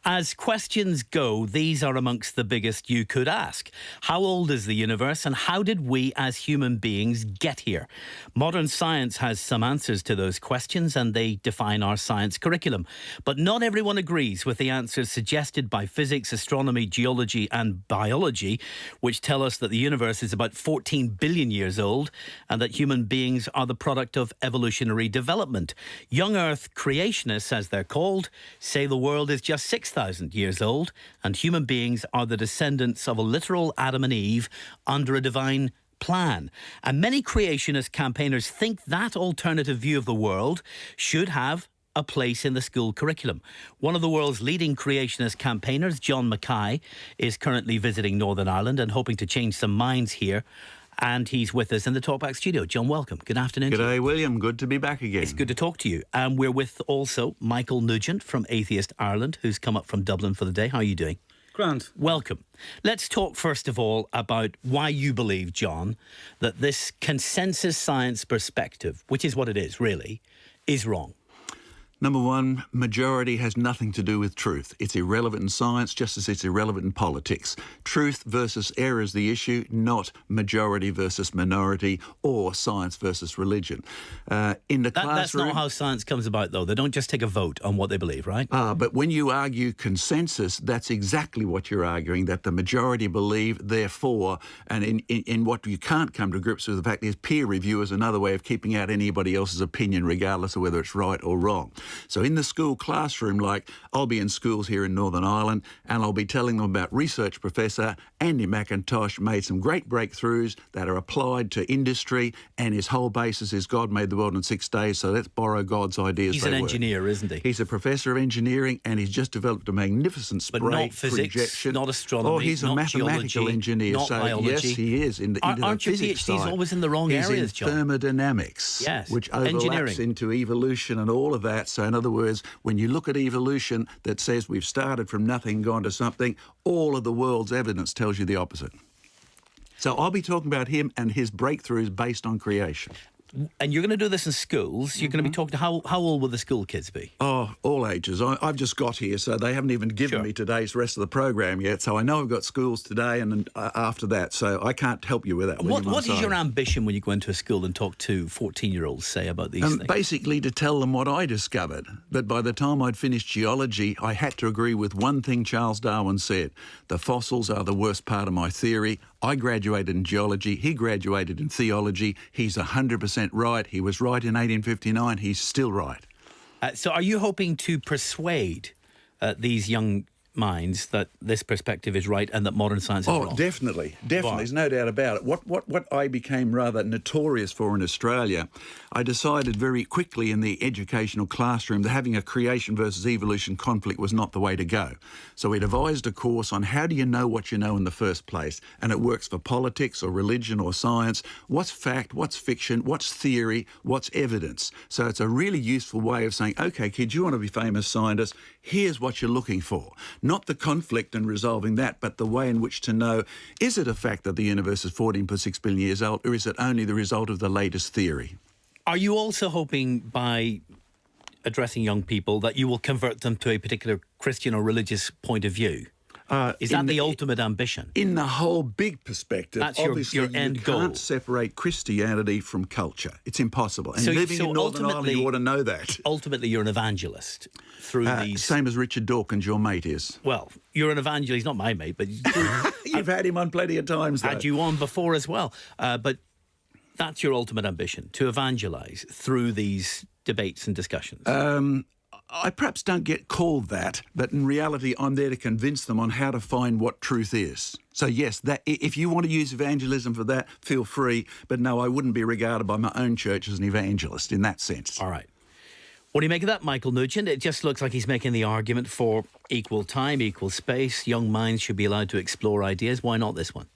As questions go, these are amongst the biggest you could ask. How old is the universe, and how did we as human beings get here? Modern science has some answers to those questions, and they define our science curriculum. But not everyone agrees with the answers suggested by physics, astronomy, geology and biology, which tell us that the universe is about 14 billion years old and that human beings are the product of evolutionary development. Young Earth creationists, as they're called, say the world is just 6,000 years old and human beings are the descendants of a literal Adam and Eve under a divine plan. And many creationist campaigners think that alternative view of the world should have a place in the school curriculum. One of the world's leading creationist campaigners, John Mackay, is currently visiting Northern Ireland and hoping to change some minds here. And he's with us in the Talkback studio. John, welcome. Good afternoon. G'day, William. Good to be back again. It's good to talk to you. And we're with also Michael Nugent from Atheist Ireland, who's come up from Dublin for the day. How are you doing? Grand. Welcome. Let's talk first of all about why you believe, John, that this consensus science perspective, which is what it is really, is wrong. Number one, majority has nothing to do with truth. It's irrelevant in science just as it's irrelevant in politics. Truth versus error is the issue, not majority versus minority or science versus religion. In the classroom... That's not how science comes about, though. They don't just take a vote on what they believe, right? But when you argue consensus, that's exactly what you're arguing, that the majority believe, therefore, and in what you can't come to grips with, the fact is peer review is another way of keeping out anybody else's opinion, regardless of whether it's right or wrong. So in the school classroom, like I'll be in schools here in Northern Ireland and I'll be telling them about research professor Andy McIntosh made some great breakthroughs that are applied to industry, and his whole basis is God made the world in 6 days, so let's borrow God's ideas. He's an engineer, isn't he? He's a professor of engineering and he's just developed a magnificent spray but not physics, projection. Not astronomy, Oh, he's a mathematical geology, engineer. not So biology. yes, he is. Aren't your physics PhDs side. always in the wrong He's areas, in John? Thermodynamics, yes. which overlaps into evolution and all of that. So in other words, when you look at evolution that says we've started from nothing, gone to something, all of the world's evidence tells you the opposite. So I'll be talking about him and his breakthroughs based on creation. And you're going to do this in schools. You're going to be talking to how old will the school kids be? Oh, all ages. I've just got here, so they haven't even given me today's rest of the program yet. So I know I've got schools today and after that, so I can't help you with that. What is your ambition when you go into a school and talk to 14-year-olds, say, about these things? Basically to tell them what I discovered. But by the time I'd finished geology, I had to agree with one thing Charles Darwin said. The fossils are the worst part of my theory. I graduated in geology. He graduated in theology. He's 100% right. He was right in 1859. He's still right. So are you hoping to persuade these young minds that this perspective is right and that modern science is wrong? Oh, definitely. There's no doubt about it. What I became rather notorious for in Australia, I decided very quickly in the educational classroom that having a creation versus evolution conflict was not the way to go. So we devised a course on how do you know what you know in the first place, and it works for politics or religion or science. What's fact, what's fiction, what's theory, what's evidence? So it's a really useful way of saying, okay, kids, you want to be famous scientists, here's what you're looking for. Not the conflict and resolving that, but the way in which to know, is it a fact that the universe is 14.6 billion years old, or is it only the result of the latest theory? Are you also hoping by addressing young people that you will convert them to a particular Christian or religious point of view? Is that the ultimate ambition? In the whole big perspective, that's obviously your end goal. You can't separate Christianity from culture. It's impossible. And living in Northern Ireland, you ought to know that. Ultimately, you're an evangelist through these... Same as Richard Dawkins, your mate is. Well, you're an evangelist. He's not my mate, but... You've had him on plenty of times, though. Had you on before as well. But that's your ultimate ambition, to evangelise through these debates and discussions. I perhaps don't get called that, but in reality, I'm there to convince them on how to find what truth is. So yes, that if you want to use evangelism for that, feel free. But no, I wouldn't be regarded by my own church as an evangelist in that sense. All right. What do you make of that, Michael Nugent? It just looks like he's making the argument for equal time, equal space. Young minds should be allowed to explore ideas. Why not this one?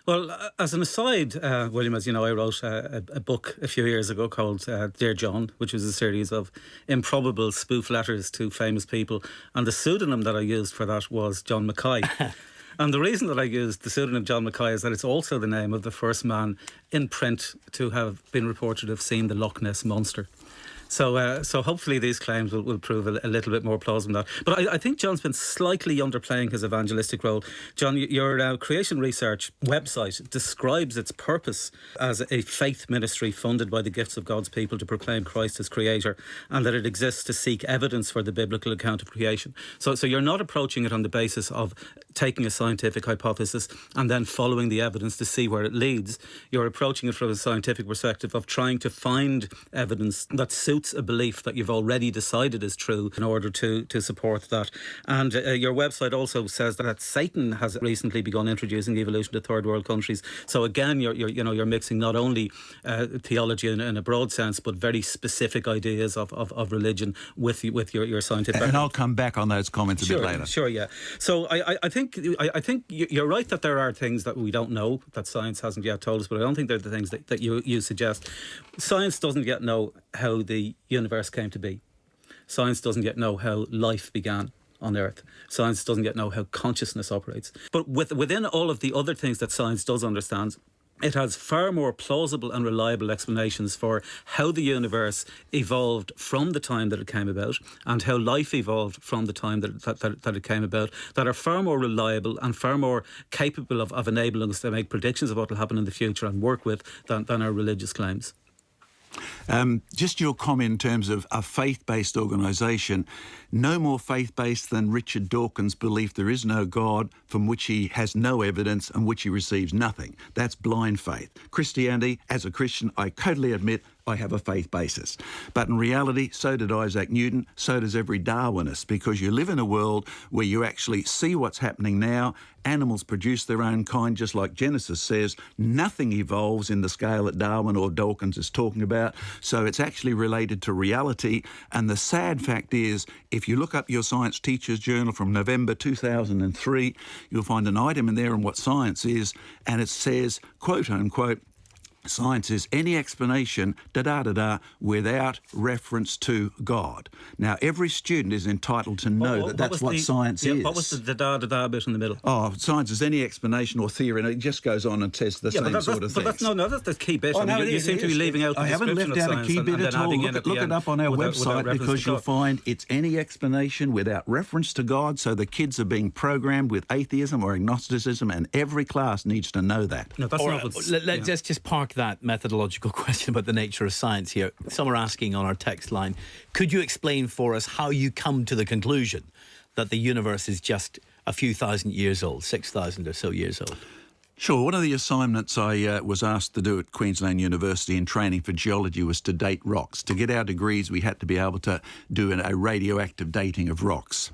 Well, as an aside, William, as you know, I wrote a book a few years ago called Dear John, which was a series of improbable spoof letters to famous people. And the pseudonym that I used for that was John Mackay. And the reason that I used the pseudonym John Mackay is that it's also the name of the first man in print to have been reported to have seen the Loch Ness Monster. So hopefully these claims will prove a little bit more plausible than that. But I think John's been slightly underplaying his evangelistic role. John, your Creation Research website describes its purpose as a faith ministry funded by the gifts of God's people to proclaim Christ as creator, and that it exists to seek evidence for the biblical account of creation. So you're not approaching it on the basis of taking a scientific hypothesis and then following the evidence to see where it leads. You're approaching it from a scientific perspective of trying to find evidence that suits a belief that you've already decided is true in order to support that. And your website also says that Satan has recently begun introducing evolution to third world countries. So again, you're mixing not only theology in a broad sense, but very specific ideas of religion with your scientific. And I'll come back on those comments a bit later. Sure, yeah. So I think you're right that there are things that we don't know that science hasn't yet told us, but I don't think they're the things that you suggest. Science doesn't yet know how the universe came to be. Science doesn't yet know how life began on Earth. Science doesn't yet know how consciousness operates. But within all of the other things that science does understand, it has far more plausible and reliable explanations for how the universe evolved from the time that it came about and how life evolved from the time that it came about, that are far more reliable and far more capable of enabling us to make predictions of what will happen in the future and work with than our religious claims. Just your comment in terms of a faith-based organisation, no more faith-based than Richard Dawkins' belief there is no God from which he has no evidence and which he receives nothing. That's blind faith. Christianity, as a Christian, I totally admit I have a faith basis. But in reality, so did Isaac Newton, so does every Darwinist, because you live in a world where you actually see what's happening now. Animals produce their own kind, just like Genesis says. Nothing evolves in the scale that Darwin or Dawkins is talking about. So it's actually related to reality. And the sad fact is, if you look up your Science Teacher's Journal from November 2003, you'll find an item in there on what science is, and it says, quote unquote, science is any explanation, without reference to God. Now, every student is entitled to know that's what science is. What was the bit in the middle? Oh, science is any explanation or theory, and it just goes on and says the same sort of things. But that's the key bit. You seem to be leaving out the description of science. I haven't left out a key bit at all. Look it up on our website, because you'll find it's any explanation without reference to God, so the kids are being programmed with atheism or agnosticism, and every class needs to know that. No, that's not what's... Let's just park that methodological question about the nature of science here. Some are asking on our text line, could you explain for us how you come to the conclusion that the universe is just a few thousand years old, 6,000 or so years old? Sure. One of the assignments I was asked to do at Queensland University in training for geology was to date rocks. To get our degrees, we had to be able to do a radioactive dating of rocks.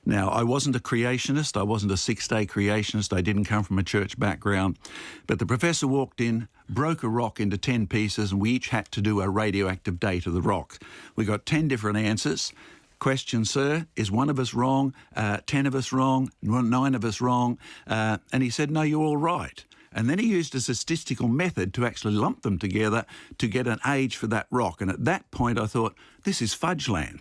Now, I wasn't a creationist. I wasn't a six-day creationist. I didn't come from a church background. But the professor walked in, broke a rock into 10 pieces, and we each had to do a radioactive date of the rock. We got 10 different answers. Question, sir, is one of us wrong, 10 of us wrong, 9 of us wrong? And he said, no, you're all right. And then he used a statistical method to actually lump them together to get an age for that rock. And at that point, I thought, this is fudge land.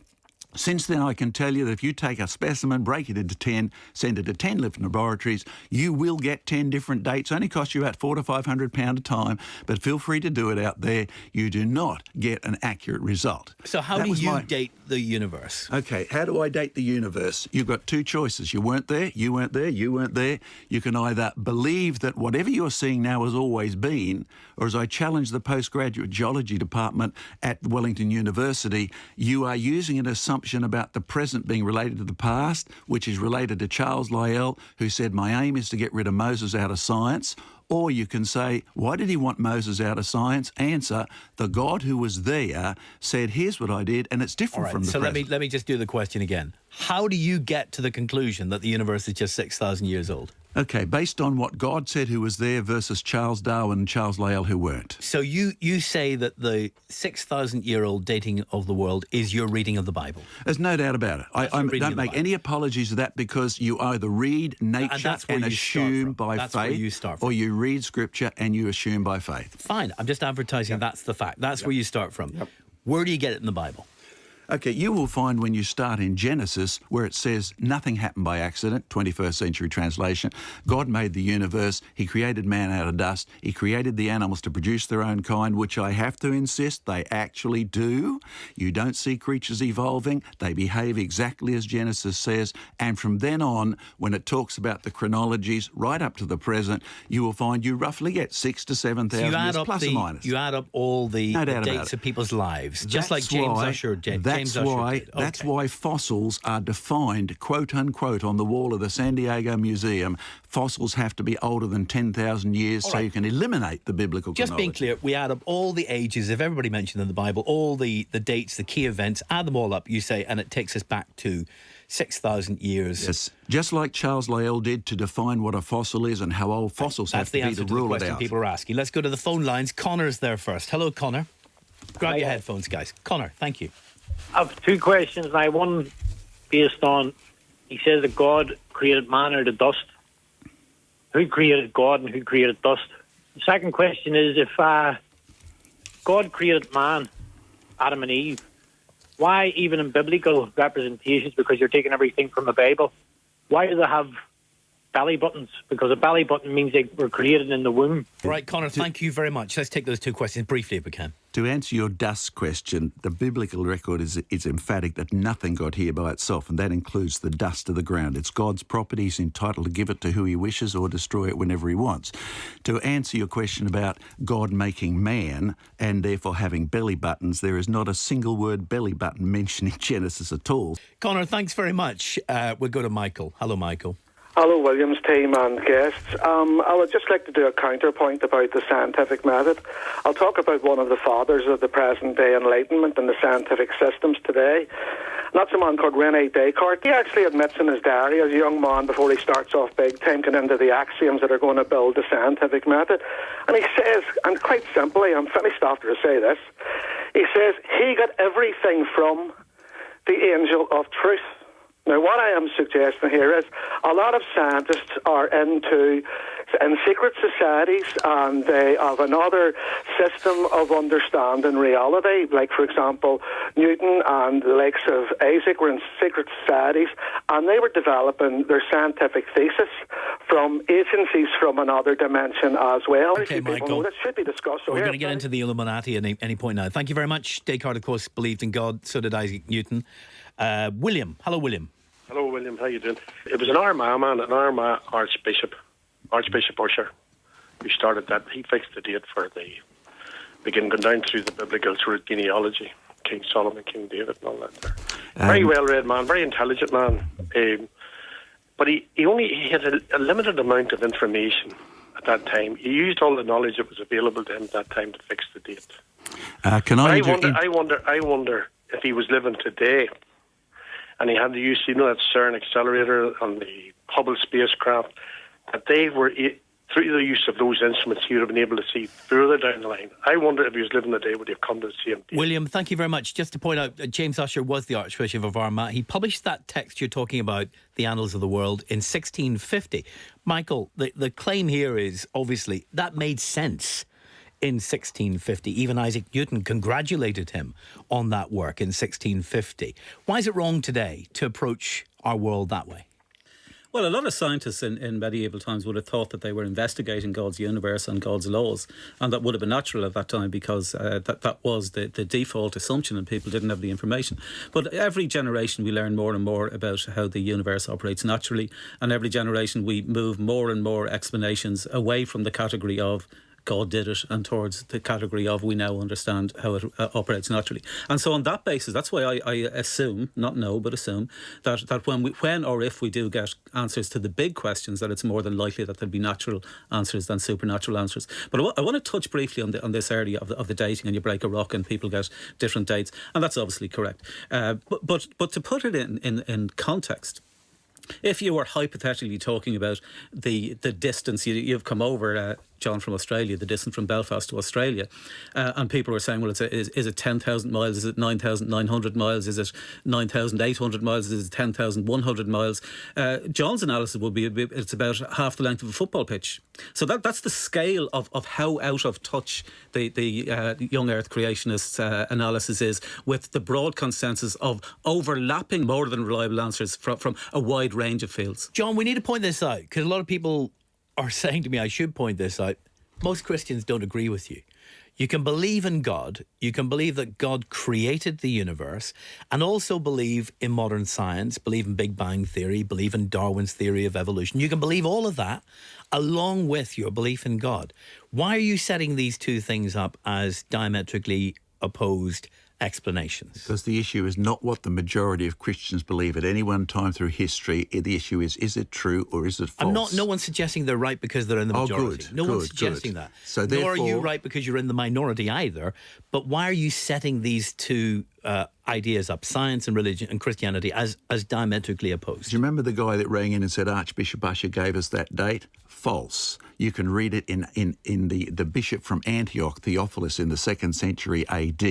Since then, I can tell you that if you take a specimen, break it into 10, send it to 10 different laboratories, you will get 10 different dates. Only cost you about £400 to £500 a time, but feel free to do it out there. You do not get an accurate result. So how do you date the universe? Okay, how do I date the universe? You've got two choices. You weren't there, you weren't there, you weren't there. You can either believe that whatever you're seeing now has always been, or as I challenge the postgraduate geology department at Wellington University, you are using an assumption about the present being related to the past, which is related to Charles Lyell, who said, my aim is to get rid of Moses out of science. Or you can say, why did he want Moses out of science? Answer, the God who was there said, here's what I did, and it's different from the present. So let me just do the question again. How do you get to the conclusion that the universe is just 6,000 years old? Okay, based on what God said who was there versus Charles Darwin and Charles Lyell who weren't. So you say that the 6,000-year-old dating of the world is your reading of the Bible? There's no doubt about it. I don't make any apologies to that, because you either read nature and assume by faith, or you read Scripture and you assume by faith. Fine, I'm just advertising that's the fact. That's where you start from. Yep. Where do you get it in the Bible? Okay, you will find when you start in Genesis where it says nothing happened by accident, 21st century translation. God made the universe. He created man out of dust. He created the animals to produce their own kind, which I have to insist they actually do. You don't see creatures evolving. They behave exactly as Genesis says. And from then on, when it talks about the chronologies right up to the present, you will find you roughly get 6,000 to 7,000 years, plus or minus. You add up all the dates of people's lives, just like James Usher did. That's why fossils are defined, quote unquote, on the wall of the San Diego Museum. Fossils have to be older than 10,000 years so you can eliminate the biblical chronology. Just being clear, we add up all the ages of everybody mentioned in the Bible, all the dates, the key events, add them all up, you say, and it takes us back to 6,000 years. Yes, just like Charles Lyell did to define what a fossil is and how old fossils have to be to rule it out. People are asking. Let's go to the phone lines. Connor's there first. Hello, Connor. Grab your headphones, guys. Connor, thank you. I have two questions. Now, one based on, he says that God created man out of dust. Who created God and who created dust? The second question is, if God created man, Adam and Eve, why, even in biblical representations, because you're taking everything from the Bible, why do they have belly buttons? Because a belly button means they were created in the womb. Right, Connor, thank you very much. Let's take those two questions briefly if we can. To answer your dust question, the biblical record is emphatic that nothing got here by itself, and that includes the dust of the ground. It's God's property. He's entitled to give it to who he wishes or destroy it whenever he wants. To answer your question about God making man and therefore having belly buttons, there is not a single word belly button mentioned in Genesis at all. Connor, thanks very much. We'll go to Michael. Hello, Michael. Hello, Williams team and guests. I would just like to do a counterpoint about the scientific method. I'll talk about one of the fathers of the present-day Enlightenment and the scientific systems today. That's a man called René Descartes. He actually admits in his diary, as a young man, before he starts off big time, getting into the axioms that are going to build the scientific method. And he says, and quite simply, I'm finished after I say this, he says, he got everything from the angel of truth. Now, what I am suggesting here is a lot of scientists are in secret societies, and they have another system of understanding reality. Like, for example, Newton and the likes of Isaac were in secret societies, and they were developing their scientific thesis from agencies from another dimension as well. Okay, Michael. This should be discussed. We're going to get into the Illuminati at any point now. Thank you very much. Descartes, of course, believed in God. So did Isaac Newton. William. Hello, William. Hello, William. How you doing? It was an Armagh man, an Armagh Archbishop Usher, who started that. He fixed the date for the going down through the biblical genealogy, King Solomon, King David, and all that there. Very well-read man, very intelligent man. But he had a limited amount of information at that time. He used all the knowledge that was available to him at that time to fix the date. I wonder if he was living today, and he had to use, that CERN accelerator on the Hubble spacecraft, that they were, through the use of those instruments, he would have been able to see further down the line. I wonder if he was living today, would he have come to the same date? William, thank you very much. Just to point out, James Usher was the Archbishop of Armagh. He published that text you're talking about, The Annals of the World, in 1650. Michael, the claim here is, obviously, that made sense in 1650. Even Isaac Newton congratulated him on that work in 1650. Why is it wrong today to approach our world that way? Well, a lot of scientists in medieval times would have thought that they were investigating God's universe and God's laws, and that would have been natural at that time because that was the default assumption, and people didn't have the information. But every generation we learn more and more about how the universe operates naturally, and every generation we move more and more explanations away from the category of God did it and towards the category of we now understand how it operates naturally. And so on that basis, that's why I assume, not know, but assume that when or if we do get answers to the big questions, that it's more than likely that there'll be natural answers than supernatural answers. But I want to touch briefly on this area of the dating, and you break a rock and people get different dates, and that's obviously correct. But to put it in context, if you were hypothetically talking about the distance you've come over John, from Australia, the distance from Belfast to Australia. And people were saying, well, is it 10,000 miles? Is it 9,900 miles? Is it 9,800 miles? Is it 10,100 miles? John's analysis would be it's about half the length of a football pitch. So that's the scale of how out of touch the young earth creationists' analysis is with the broad consensus of overlapping more than reliable answers from a wide range of fields. John, we need to point this out, because a lot of people are saying to me I should point this out. Most Christians don't agree with you. You can believe in God, you can believe that God created the universe, and also believe in modern science, believe in Big Bang Theory, believe in Darwin's theory of evolution. You can believe all of that along with your belief in God. Why are you setting these two things up as diametrically opposed explanations? Because the issue is not what the majority of Christians believe at any one time through history. The issue is it true or is it false? No one's suggesting they're right because they're in the majority. No one's suggesting that. So nor are you right because you're in the minority either. But why are you setting these two ideas up, science and religion and Christianity, as diametrically opposed? Do you remember the guy that rang in and said Archbishop Usher gave us that date? False. You can read it in the bishop from Antioch, Theophilus, in the 2nd century AD.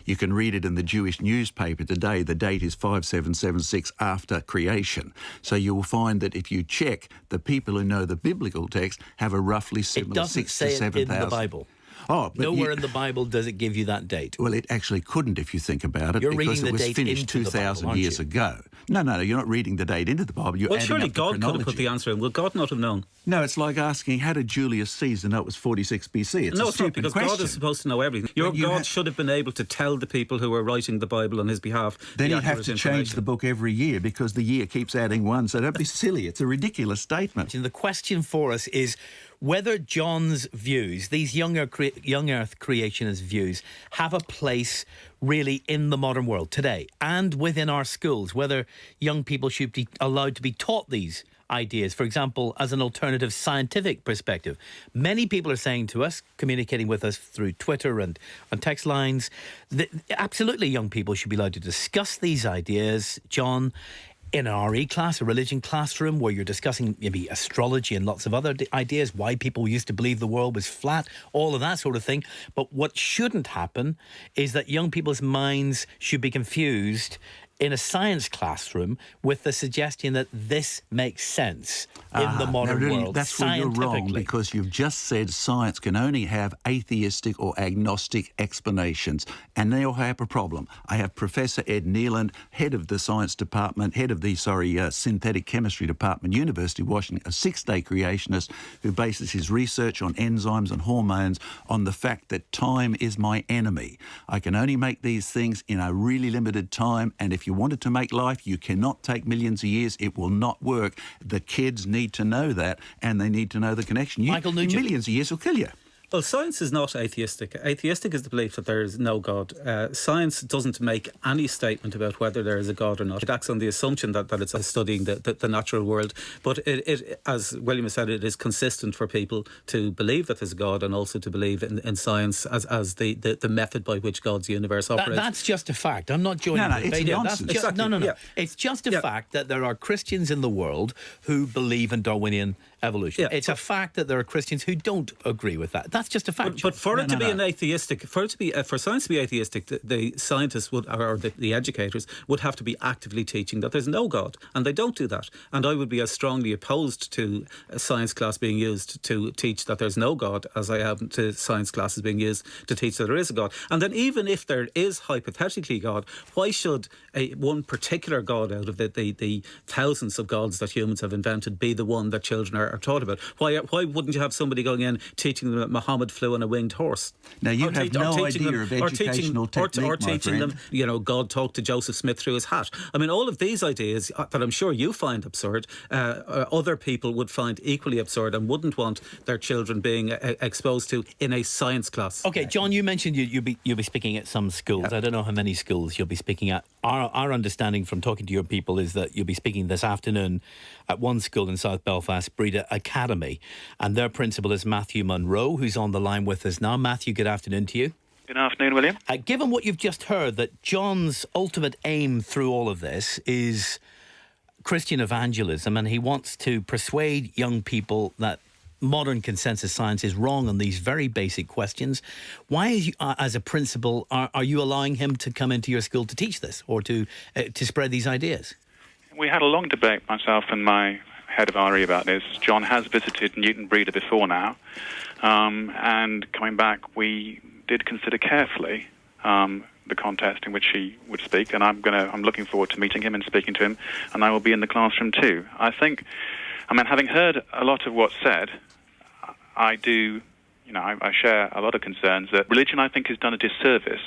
You can read it in the Jewish newspaper today. The date is 5776 after creation. So you will find that if you check, the people who know the biblical text have a roughly similar 6 to 7,000. It doesn't say it in the Bible. Oh, but nowhere in the Bible does it give you that date. Well, it actually couldn't if you think about it. You're because reading it was the date finished into 2,000 years ago. No, you're not reading the date into the Bible. You're adding surely up the God could chronology. have put the answer in. Will God not have known? No, it's like asking, how did Julius Caesar know it was 46 BC? It's no, a it's not, stupid because question. God is supposed to know everything. Your God should have been able to tell the people who were writing the Bible on his behalf. Then he'd have to change the book every year because the year keeps adding one. So don't be silly. It's a ridiculous statement. And the question for us is whether John's views, these young earth creationist views, have a place really in the modern world today and within our schools, whether young people should be allowed to be taught these ideas, for example, as an alternative scientific perspective. Many people are saying to us, communicating with us through Twitter and on text lines, that absolutely young people should be allowed to discuss these ideas, John, in an RE class, a religion classroom, where you're discussing maybe astrology and lots of other ideas, why people used to believe the world was flat, all of that sort of thing. But what shouldn't happen is that young people's minds should be confused in a science classroom with the suggestion that this makes sense in the modern world. That's where you're wrong, because you've just said science can only have atheistic or agnostic explanations, and they all have a problem. I have Professor Ed Neeland, head of the science department, head of the synthetic chemistry department, University of Washington, a 6-day creationist who bases his research on enzymes and hormones on the fact that time is my enemy. I can only make these things in a really limited time, and if you wanted to make life, you cannot take millions of years. It will not work. The kids need to know that, and they need to know the connection. Michael Nugent. Millions of years will kill you. Well, science is not atheistic. Atheistic is the belief that there is no God. Science doesn't make any statement about whether there is a God or not. It acts on the assumption that it's studying the natural world. But it, as William has said, it is consistent for people to believe that there's a God and also to believe in science as the method by which God's universe operates. That's just a fact. I'm not joining the debate. It's It's just a fact that there are Christians in the world who believe in Darwinian evolution. Yeah, it's a fact that there are Christians who don't agree with that. That's just a fact. But for it to be an atheistic, for science to be atheistic, the scientists would, or the educators would have to be actively teaching that there's no God, and they don't do that. And I would be as strongly opposed to a science class being used to teach that there's no God as I am to science classes being used to teach that there is a God. And then even if there is hypothetically God, why should one particular God out of the thousands of gods that humans have invented be the one that children are taught about? Why wouldn't you have somebody going in teaching them that Muhammad flew on a winged horse? Now you have no idea of educational technique, or teaching them, God talked to Joseph Smith through his hat. I mean, all of these ideas that I'm sure you find absurd, other people would find equally absurd and wouldn't want their children being exposed to in a science class. Okay, John, you mentioned you'll be speaking at some schools. Yep. I don't know how many schools you'll be speaking at. Our understanding from talking to your people is that you'll be speaking this afternoon at one school in South Belfast, Breda Academy, and their principal is Matthew Munro, who's on the line with us now. Matthew, good afternoon to you. Good afternoon, William. Given what you've just heard, that John's ultimate aim through all of this is Christian evangelism, and he wants to persuade young people that modern consensus science is wrong on these very basic questions. Why, as a principal, are you allowing him to come into your school to teach this or to spread these ideas? We had a long debate, myself and my head of RE, about this. John has visited Newton Breeder before now, and coming back, we did consider carefully the context in which he would speak, and I'm looking forward to meeting him and speaking to him, and I will be in the classroom too. Having heard a lot of what's said, I share a lot of concerns that religion, I think, has done a disservice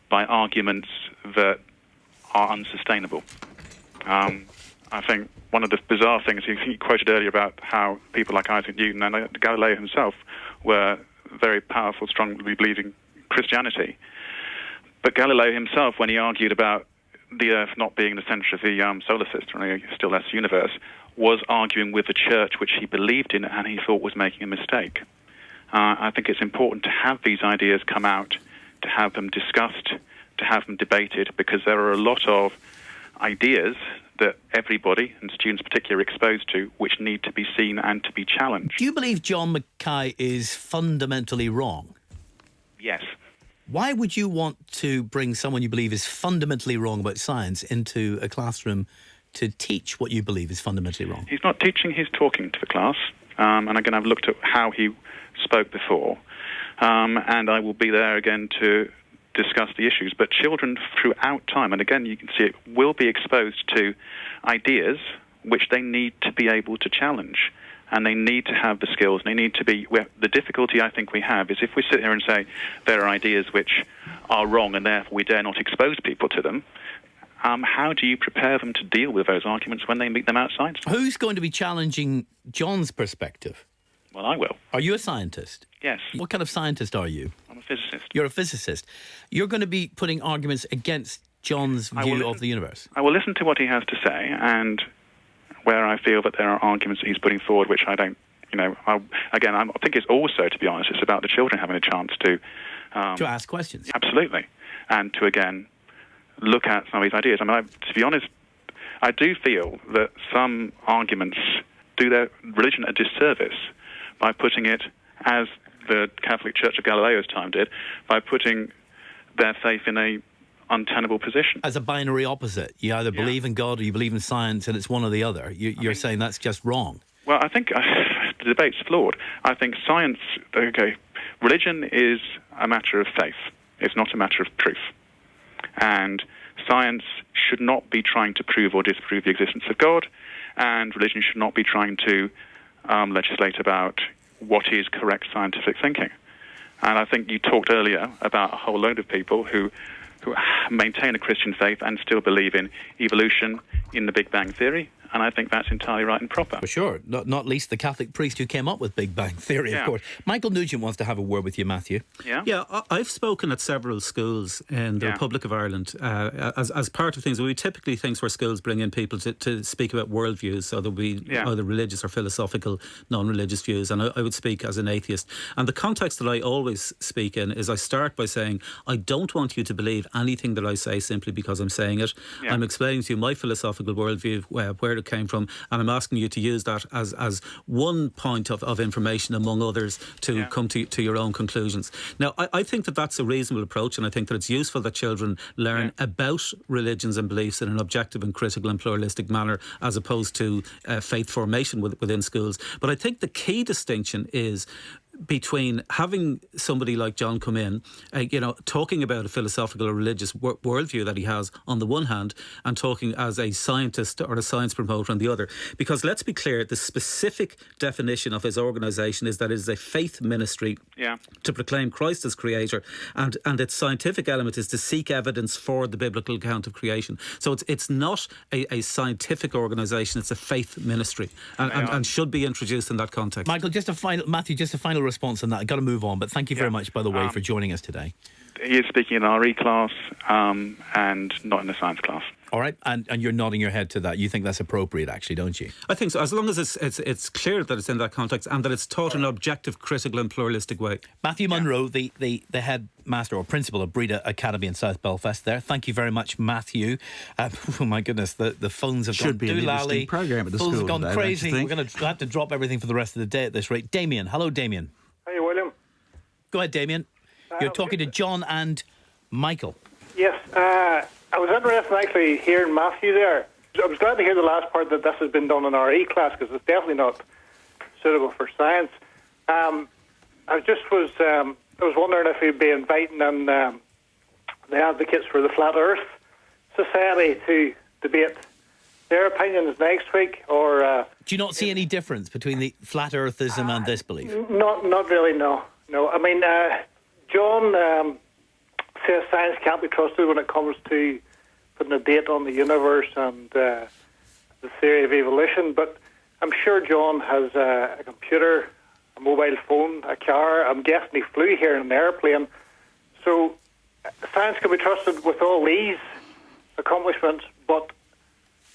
by arguments that are unsustainable. I think one of the bizarre things he quoted earlier about how people like Isaac Newton and Galileo himself were very powerful, strongly believing Christianity. But Galileo himself, when he argued about the Earth not being the centre of the solar system, or still less universe, was arguing with the church which he believed in and he thought was making a mistake. I think it's important to have these ideas come out, to have them discussed, to have them debated, because there are a lot of ideas that everybody, and students particularly, are exposed to, which need to be seen and to be challenged. Do you believe John Mackay is fundamentally wrong? Yes. Why would you want to bring someone you believe is fundamentally wrong about science into a classroom to teach what you believe is fundamentally wrong? He's not teaching, he's talking to the class. And again, I've looked at how he spoke before. And I will be there again to discuss the issues. But children throughout time, and again, you can see it, will be exposed to ideas which they need to be able to challenge. And they need to have the skills. And they need to be... The difficulty I think we have is if we sit here and say there are ideas which are wrong and therefore we dare not expose people to them, how do you prepare them to deal with those arguments when they meet them outside? Who's going to be challenging John's perspective? Well, I will. Are you a scientist? Yes. What kind of scientist are you? I'm a physicist. You're a physicist. You're going to be putting arguments against John's view of the universe. I will listen to what he has to say, and where I feel that there are arguments that he's putting forward which I don't, I think it's also, to be honest, it's about the children having a chance to ask questions. Absolutely. And to, again, look at some of these ideas. To be honest, I do feel that some arguments do their religion a disservice by putting it, as the Catholic Church of Galileo's time did, by putting their faith in a untenable position. As a binary opposite. You either believe in God or you believe in science, and it's one or the other. You're saying that's just wrong. Well, I think the debate's flawed. I think science, religion is a matter of faith. It's not a matter of truth. And science should not be trying to prove or disprove the existence of God, and religion should not be trying to legislate about what is correct scientific thinking. And I think you talked earlier about a whole load of people who maintain a Christian faith and still believe in evolution, in the Big Bang Theory, and I think that's entirely right and proper. For sure, not least the Catholic priest who came up with Big Bang Theory, of course. Michael Nugent wants to have a word with you, Matthew. Yeah, I've spoken at several schools in the Republic of Ireland as part of things. We typically things where schools bring in people to speak about worldviews, so there'll be either religious or philosophical, non-religious views, and I would speak as an atheist. And the context that I always speak in is I start by saying, I don't want you to believe anything that I say simply because I'm saying it. I'm explaining to you my philosophical worldview, where it came from, and I'm asking you to use that as one point of information among others to come to your own conclusions. Now, I think that that's a reasonable approach, and I think that it's useful that children learn about religions and beliefs in an objective and critical and pluralistic manner, as opposed to faith formation within schools. But I think the key distinction is between having somebody like John come in, talking about a philosophical or religious worldview that he has on the one hand, and talking as a scientist or a science promoter on the other. Because let's be clear, the specific definition of his organisation is that it is a faith ministry to proclaim Christ as creator, and its scientific element is to seek evidence for the biblical account of creation. So it's not a scientific organisation, it's a faith ministry, and should be introduced in that context. Michael, Matthew, just a final response on that. I've got to move on, but thank you very much, by the way, for joining us today. He is speaking in an RE class and not in a science class. All right, and you're nodding your head to that. You think that's appropriate, actually, don't you? I think so, as long as it's clear that it's in that context and that it's taught in an objective, critical and pluralistic way. Matthew Munro, the headmaster or principal of Breda Academy in South Belfast there. Thank you very much, Matthew. Oh, my goodness, the phones have Should gone be an interesting programme at the school Phones have gone today, crazy. don't you We're going to have to drop everything for the rest of the day at this rate. Damien. Hello, Damien. Hey, William. Go ahead, Damien. You're talking to John and Michael. Yes, I was interested in actually hearing Matthew there. I was glad to hear the last part that this has been done in RE class because it's definitely not suitable for science. I was wondering if you'd be inviting in the advocates for the Flat Earth Society to debate their opinions next week, or do you not see any difference between the flat earthism and this belief? Not really. No. I mean, John says science can't be trusted when it comes to putting a date on the universe and the theory of evolution. But I'm sure John has a computer, a mobile phone, a car. I'm guessing he flew here in an airplane. So science can be trusted with all these accomplishments, but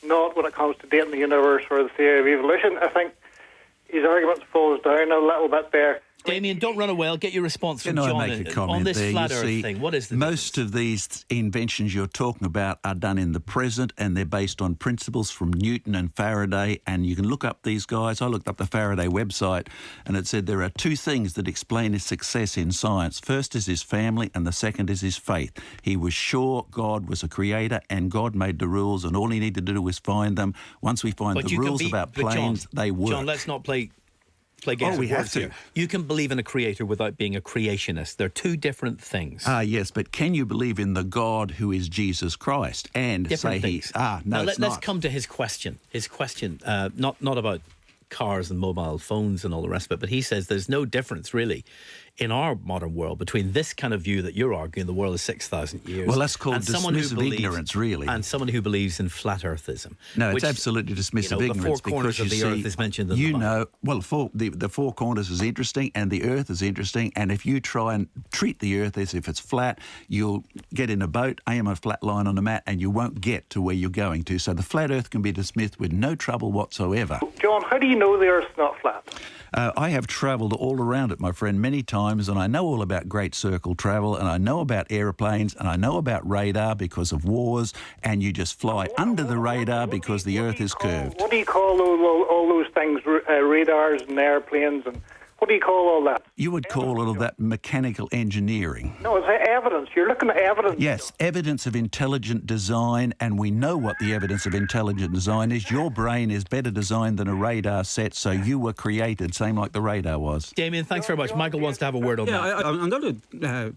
not when it comes to dating the universe or the theory of evolution. I think his argument falls down a little bit there. Damien, don't run away. I'll get your response from John on this flat Earth thing. What is the most of these inventions you're talking about are done in the present, and they're based on principles from Newton and Faraday, and you can look up these guys. I looked up the Faraday website, and it said there are two things that explain his success in science. First is his family, and the second is his faith. He was sure God was a creator, and God made the rules, and all he needed to do was find them. Once we find the rules about planes, they work. John, let's not play games we of words have to. here. You can believe in a creator without being a creationist. They're two different things. Yes, but can you believe in the God who is Jesus Christ and different say things. Let's come to his question. Not about cars and mobile phones and all the rest of it, but he says there's no difference really in our modern world between this kind of view that you're arguing the world is 6,000 years. Well, that's called dismissive ignorance, really. And someone who believes in flat earthism. No, it's absolutely dismissive ignorance. The four corners of the earth is mentioned in the Bible. The four corners is interesting and the earth is interesting, and if you try and treat the earth as if it's flat, you'll get in a boat, aim a flat line on a mat, and you won't get to where you're going to. So the flat earth can be dismissed with no trouble whatsoever. John, how do you know the earth's not flat? I have travelled all around it, my friend, many times, and I know all about great circle travel, and I know about aeroplanes, and I know about radar because of wars, and you just fly under the radar because the earth is curved. What do you call all those things, radars and airplanes, and what do you call all that? You would call all of that mechanical engineering. No, it's evidence. You're looking at evidence. Yes, evidence of intelligent design, and we know what the evidence of intelligent design is. Your brain is better designed than a radar set, so you were created, same like the radar was. Damien, thanks very much. Michael wants to have a word on that. I'm going to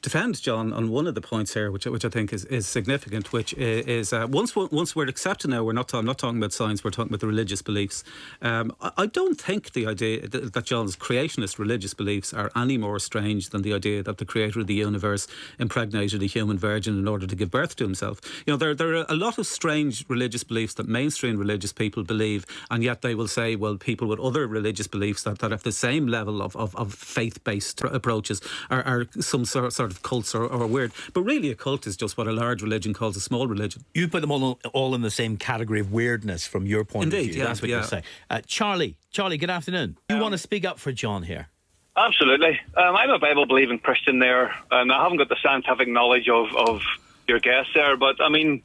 defend John on one of the points here, which I think is significant, which is once we're accepting now, I'm not talking about science, we're talking about the religious beliefs. I don't think the idea that John's creationist religious beliefs are any more strange than the idea that the creator of the universe impregnated a human virgin in order to give birth to himself. You know, there are a lot of strange religious beliefs that mainstream religious people believe, and yet they will say, well, people with other religious beliefs that have the same level of faith-based approaches are some sort of cults or weird. But really a cult is just what a large religion calls a small religion. You put them all in the same category of weirdness from your point of view. Yeah, that's what you're saying. Charlie, good afternoon. You want to speak up for John here? Absolutely. I'm a Bible-believing Christian there, and I haven't got the scientific knowledge of your guest there, but I mean,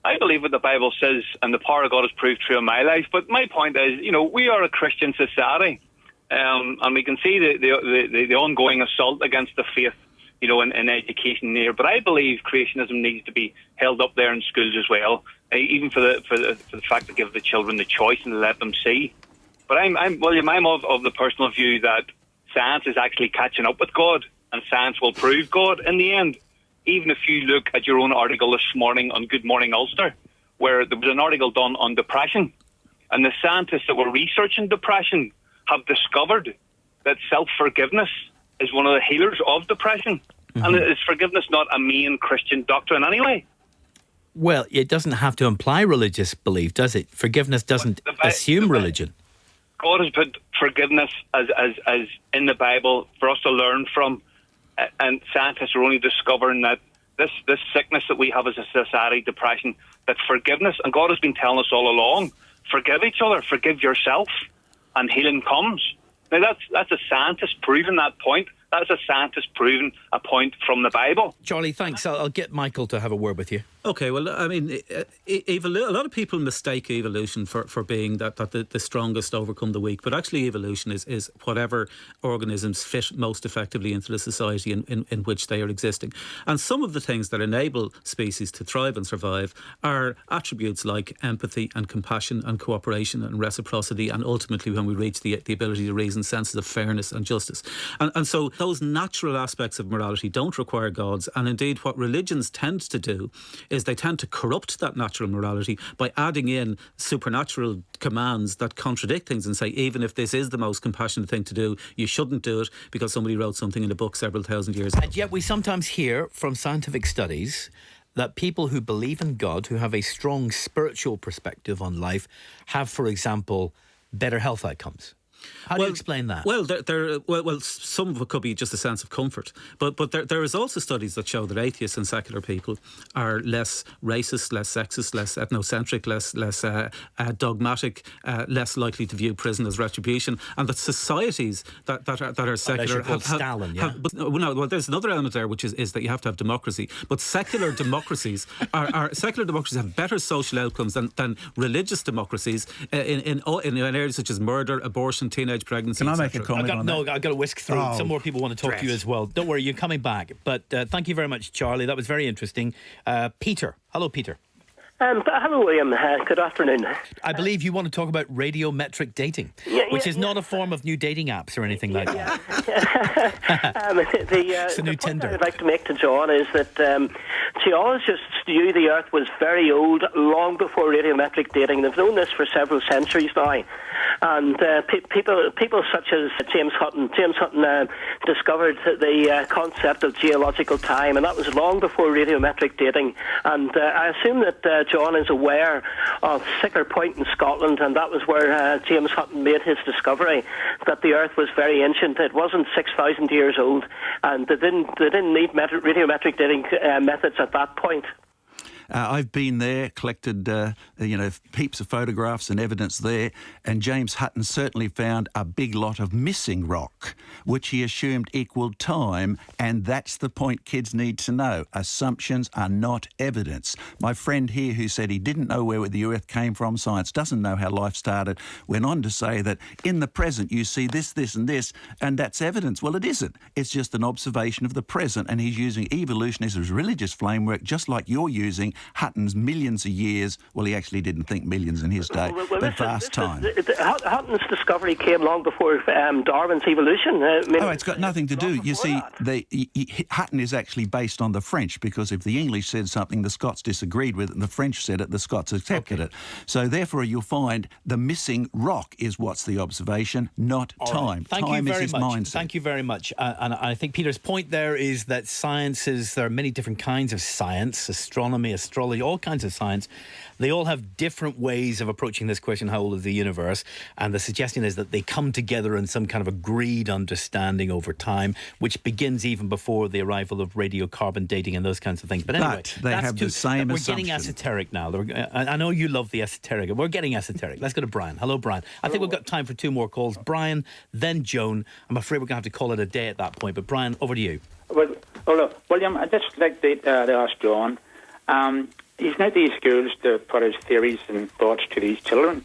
I believe what the Bible says, and the power of God is proved true in my life. But my point is, we are a Christian society, and we can see the ongoing assault against the faith, in education there. But I believe creationism needs to be held up there in schools as well, even for the fact to give the children the choice and let them see. But William, I'm of the personal view that science is actually catching up with God, and science will prove God in the end. Even if you look at your own article this morning on Good Morning Ulster, where there was an article done on depression, and the scientists that were researching depression have discovered that self-forgiveness is one of the healers of depression. Mm-hmm. And is forgiveness not a main Christian doctrine anyway? Well, it doesn't have to imply religious belief, does it? Forgiveness doesn't assume religion. God has put forgiveness as in the Bible for us to learn from, and scientists are only discovering that this sickness that we have as a society, depression, that forgiveness, and God has been telling us all along, forgive each other, forgive yourself, and healing comes. Now that's a scientist proving that point. That's a scientist proving a point from the Bible. Charlie, thanks. I'll get Michael to have a word with you. Okay, well, I mean, a lot of people mistake evolution for being that the strongest overcome the weak, but actually evolution is whatever organisms fit most effectively into the society in which they are existing. And some of the things that enable species to thrive and survive are attributes like empathy and compassion and cooperation and reciprocity, and ultimately, when we reach the ability to reason, senses of fairness and justice. And so those natural aspects of morality don't require gods, and indeed what religions tend to do is they tend to corrupt that natural morality by adding in supernatural commands that contradict things and say, even if this is the most compassionate thing to do, you shouldn't do it because somebody wrote something in a book several thousand years ago. And yet we sometimes hear from scientific studies that people who believe in God, who have a strong spiritual perspective on life, have, for example, better health outcomes. How do you explain that? Well, some of it could be just a sense of comfort, but there is also studies that show that atheists and secular people are less racist, less sexist, less ethnocentric, less dogmatic, less likely to view prison as retribution, and that societies that are secular have Stalin, yeah. Well, there's another element there, which is that you have to have democracy, but secular democracies have better social outcomes than religious democracies in areas such as murder, abortion, teenage pregnancy. Can I make a comment on that? No, I've got to whisk through. Some more people want to talk to you as well. Don't worry, you're coming back. But thank you very much, Charlie. That was very interesting. Peter. Hello, Peter. Hello, William. Good afternoon. I believe you want to talk about radiometric dating, which is not a form of new dating apps or anything like that. It's a new Tinder. What I'd like to make to John is that geologists knew the Earth was very old long before radiometric dating. They've known this for several centuries now. And people such as James Hutton discovered the concept of geological time, and that was long before radiometric dating. And I assume that John is aware of Sicker Point in Scotland, and that was where James Hutton made his discovery that the Earth was very ancient. It wasn't 6,000 years old, and they didn't need radiometric dating methods at that point. I've been there, collected, heaps of photographs and evidence there, and James Hutton certainly found a big lot of missing rock, which he assumed equaled time, and that's the point kids need to know. Assumptions are not evidence. My friend here who said he didn't know where the Earth came from, science doesn't know how life started, went on to say that in the present you see this, this and this, and that's evidence. Well, it isn't. It's just an observation of the present, and he's using evolutionism as religious framework, just like you're using Hutton's millions of years. Well, he actually didn't think millions in his day, but vast time. Hutton's discovery came long before Darwin's evolution. It's got nothing to do. You see, Hutton is actually based on the French, because if the English said something, the Scots disagreed with it, and the French said it, the Scots accepted it. So therefore, you'll find the missing rock is what's the observation, not time. Time is his mindset. Thank you very much. And I think Peter's point there is that there are many different kinds of science, astronomy, astrology, all kinds of science. They all have different ways of approaching this question, how old is the universe? And the suggestion is that they come together in some kind of agreed understanding over time, which begins even before the arrival of radiocarbon dating and those kinds of things. But anyway, they have the same We're assumption. getting esoteric now. I know you love the esoteric. We're getting esoteric. Let's go to Brian. Hello, Brian. I think we've got time for two more calls. Brian, then Joan. I'm afraid we're going to have to call it a day at that point. But Brian, over to you. Well, William, I'd just like to ask John. He's now these schools to put his theories and thoughts to these children.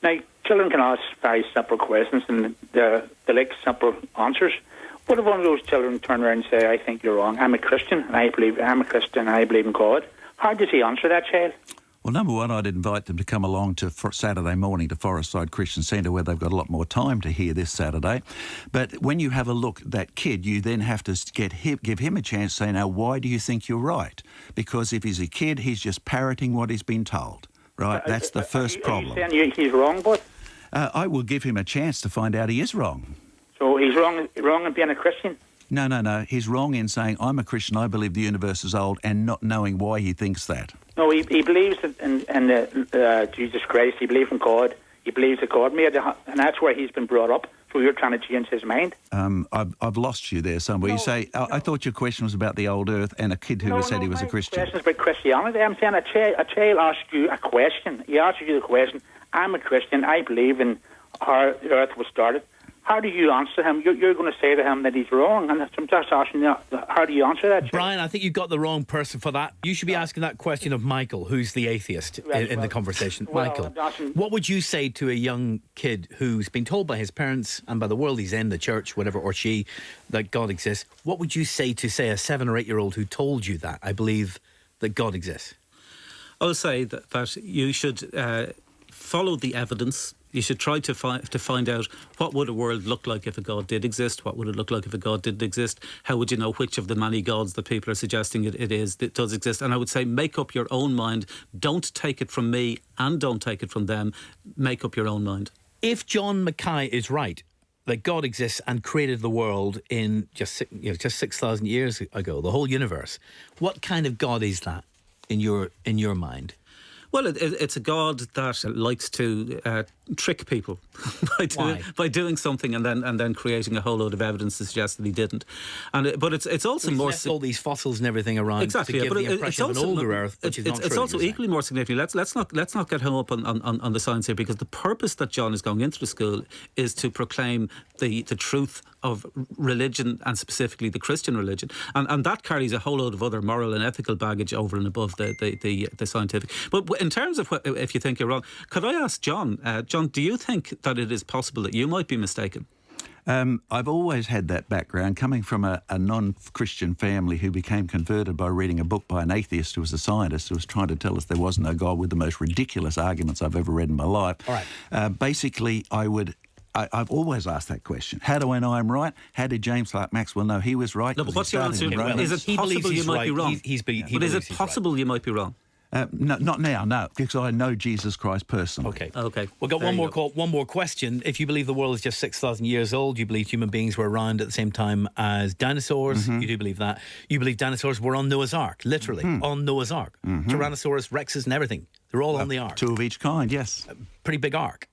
Now, children can ask very simple questions and they like simple answers. What if one of those children turn around and say, I think you're wrong, I'm a Christian and I believe in God? How does he answer that child? Well, number one, I'd invite them to come along to Saturday morning to Forest Side Christian Centre, where they've got a lot more time to hear this Saturday. But when you have a look at that kid, you then have to give him a chance to say, now, why do you think you're right? Because if he's a kid, he's just parroting what he's been told, right? That's the first problem. Are you saying he's wrong, but? I will give him a chance to find out he is wrong. So he's wrong in being a Christian? No. He's wrong in saying, I'm a Christian, I believe the universe is old, and not knowing why he thinks that. No, he believes in Jesus Christ. He believes in God. He believes that God made it, and that's where he's been brought up So you're trying to change his mind. I've lost you there somewhere. You say, I thought your question was about the old earth and a kid who said he was a Christian. My question is about Christianity. I'm saying a child asked you a question. He asked you the question, I'm a Christian, I believe in how the earth was started. How do you answer him? You're going to say to him that he's wrong, and I'm just asking you, how do you answer that? Brian, I think you've got the wrong person for that. You should be asking that question of Michael, who's the atheist in the conversation. Michael, what would you say to a young kid who's been told by his parents and by the world he's in, the church, whatever, or she, that God exists? What would you say to, say, a 7 or 8 year old who told you that, I believe that God exists? I would say that you should follow the evidence. You should try to find out what would a world look like if a God did exist. What would it look like if a God didn't exist? How would you know which of the many gods that people are suggesting it does exist? And I would say make up your own mind. Don't take it from me and don't take it from them. Make up your own mind. If John Mackay is right, that God exists and created the world in just 6,000 years ago, the whole universe, what kind of God is that in your mind? Well, it's a God that likes to trick people by doing something and then creating a whole load of evidence to suggest that he didn't. But it's also more left all these fossils and everything around to give the impression of an older Earth, which is not true. It's also equally more significant. Let's not get hung up on the science here, because the purpose that John is going into the school is to proclaim the truth of religion, and specifically the Christian religion, and that carries a whole load of other moral and ethical baggage over and above the scientific. But in terms of if you think you're wrong, could I ask John? John, do you think that it is possible that you might be mistaken? I've always had that background, coming from a non-Christian family who became converted by reading a book by an atheist who was a scientist who was trying to tell us there was no God, with the most ridiculous arguments I've ever read in my life. All right. Basically, I've always asked that question. How do I know I'm right? How did James Clerk Maxwell know he was right? No, but what's your answer? Is it possible you might be wrong? But is it possible you might be wrong? No, not now, no, because I know Jesus Christ personally. Okay. We've got one more question. If you believe the world is just 6,000 years old, you believe human beings were around at the same time as dinosaurs, you do believe that. You believe dinosaurs were on Noah's Ark, literally, on Noah's Ark. Tyrannosaurus Rexes and everything. They're all on the Ark. 2 of each kind, yes. Pretty big Ark.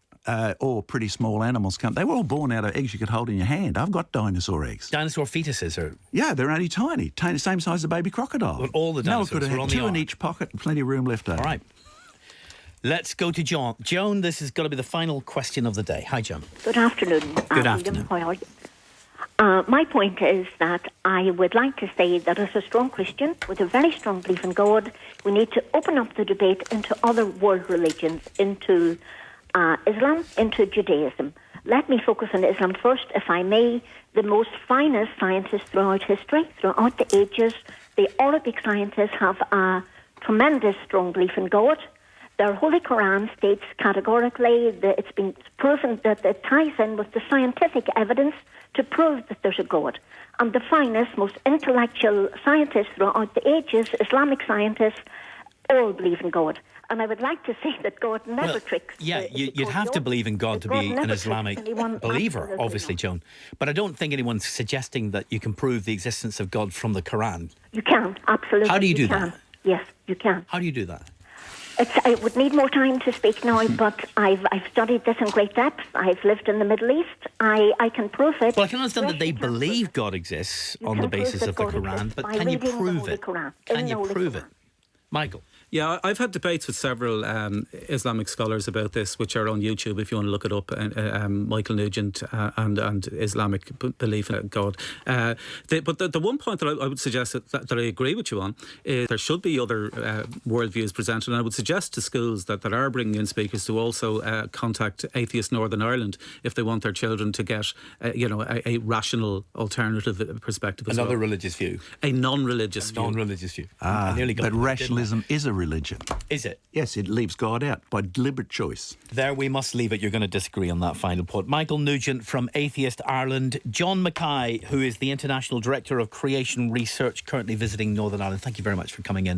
Or pretty small animals they were all born out of eggs you could hold in your hand. I've got dinosaur eggs. Dinosaur fetuses are... Yeah, they're only tiny, same size as a baby crocodile. But all the dinosaurs could have were on had the 2 in Ark. each pocket, plenty of room left over. All right. Let's go to Joan. Joan, this is going to be the final question of the day. Hi, Joan. Good afternoon. Good afternoon. How are you? My point is that I would like to say that as a strong Christian with a very strong belief in God, we need to open up the debate into other world religions, into Islam, into Judaism. Let me focus on Islam first, if I may. The most finest scientists throughout history, throughout the ages, the Arabic scientists have a tremendous strong belief in God. Their Holy Quran states categorically that it's been proven that it ties in with the scientific evidence to prove that there's a God. And the finest, most intellectual scientists throughout the ages, Islamic scientists, all believe in God. And I would like to say that God never tricks. Yeah, you'd have to believe in God to be an Islamic believer, obviously, Joan. But I don't think anyone's suggesting that you can prove the existence of God from the Quran. You can, absolutely. How do you do that? Yes, you can. How do you do that? I would need more time to speak now, but I've studied this in great depth. I've lived in the Middle East. I can prove it. Well, I can understand that they believe God exists on the basis of the Quran, but can you prove it? Can you prove it? Michael? Yeah, I've had debates with several Islamic scholars about this, which are on YouTube if you want to look it up. Michael Nugent and Islamic belief in God. But the one point that I would suggest that I agree with you on is there should be other worldviews presented, and I would suggest to schools that are bringing in speakers to also contact Atheist Northern Ireland if they want their children to get a rational alternative perspective as Another well. religious view. A non-religious view. Non-religious view. But rationalism is a religion. Is it? Yes, it leaves God out by deliberate choice. There we must leave it. You're going to disagree on that final point. Michael Nugent from Atheist Ireland. John Mackay, who is the International Director of Creation Research, currently visiting Northern Ireland. Thank you very much for coming in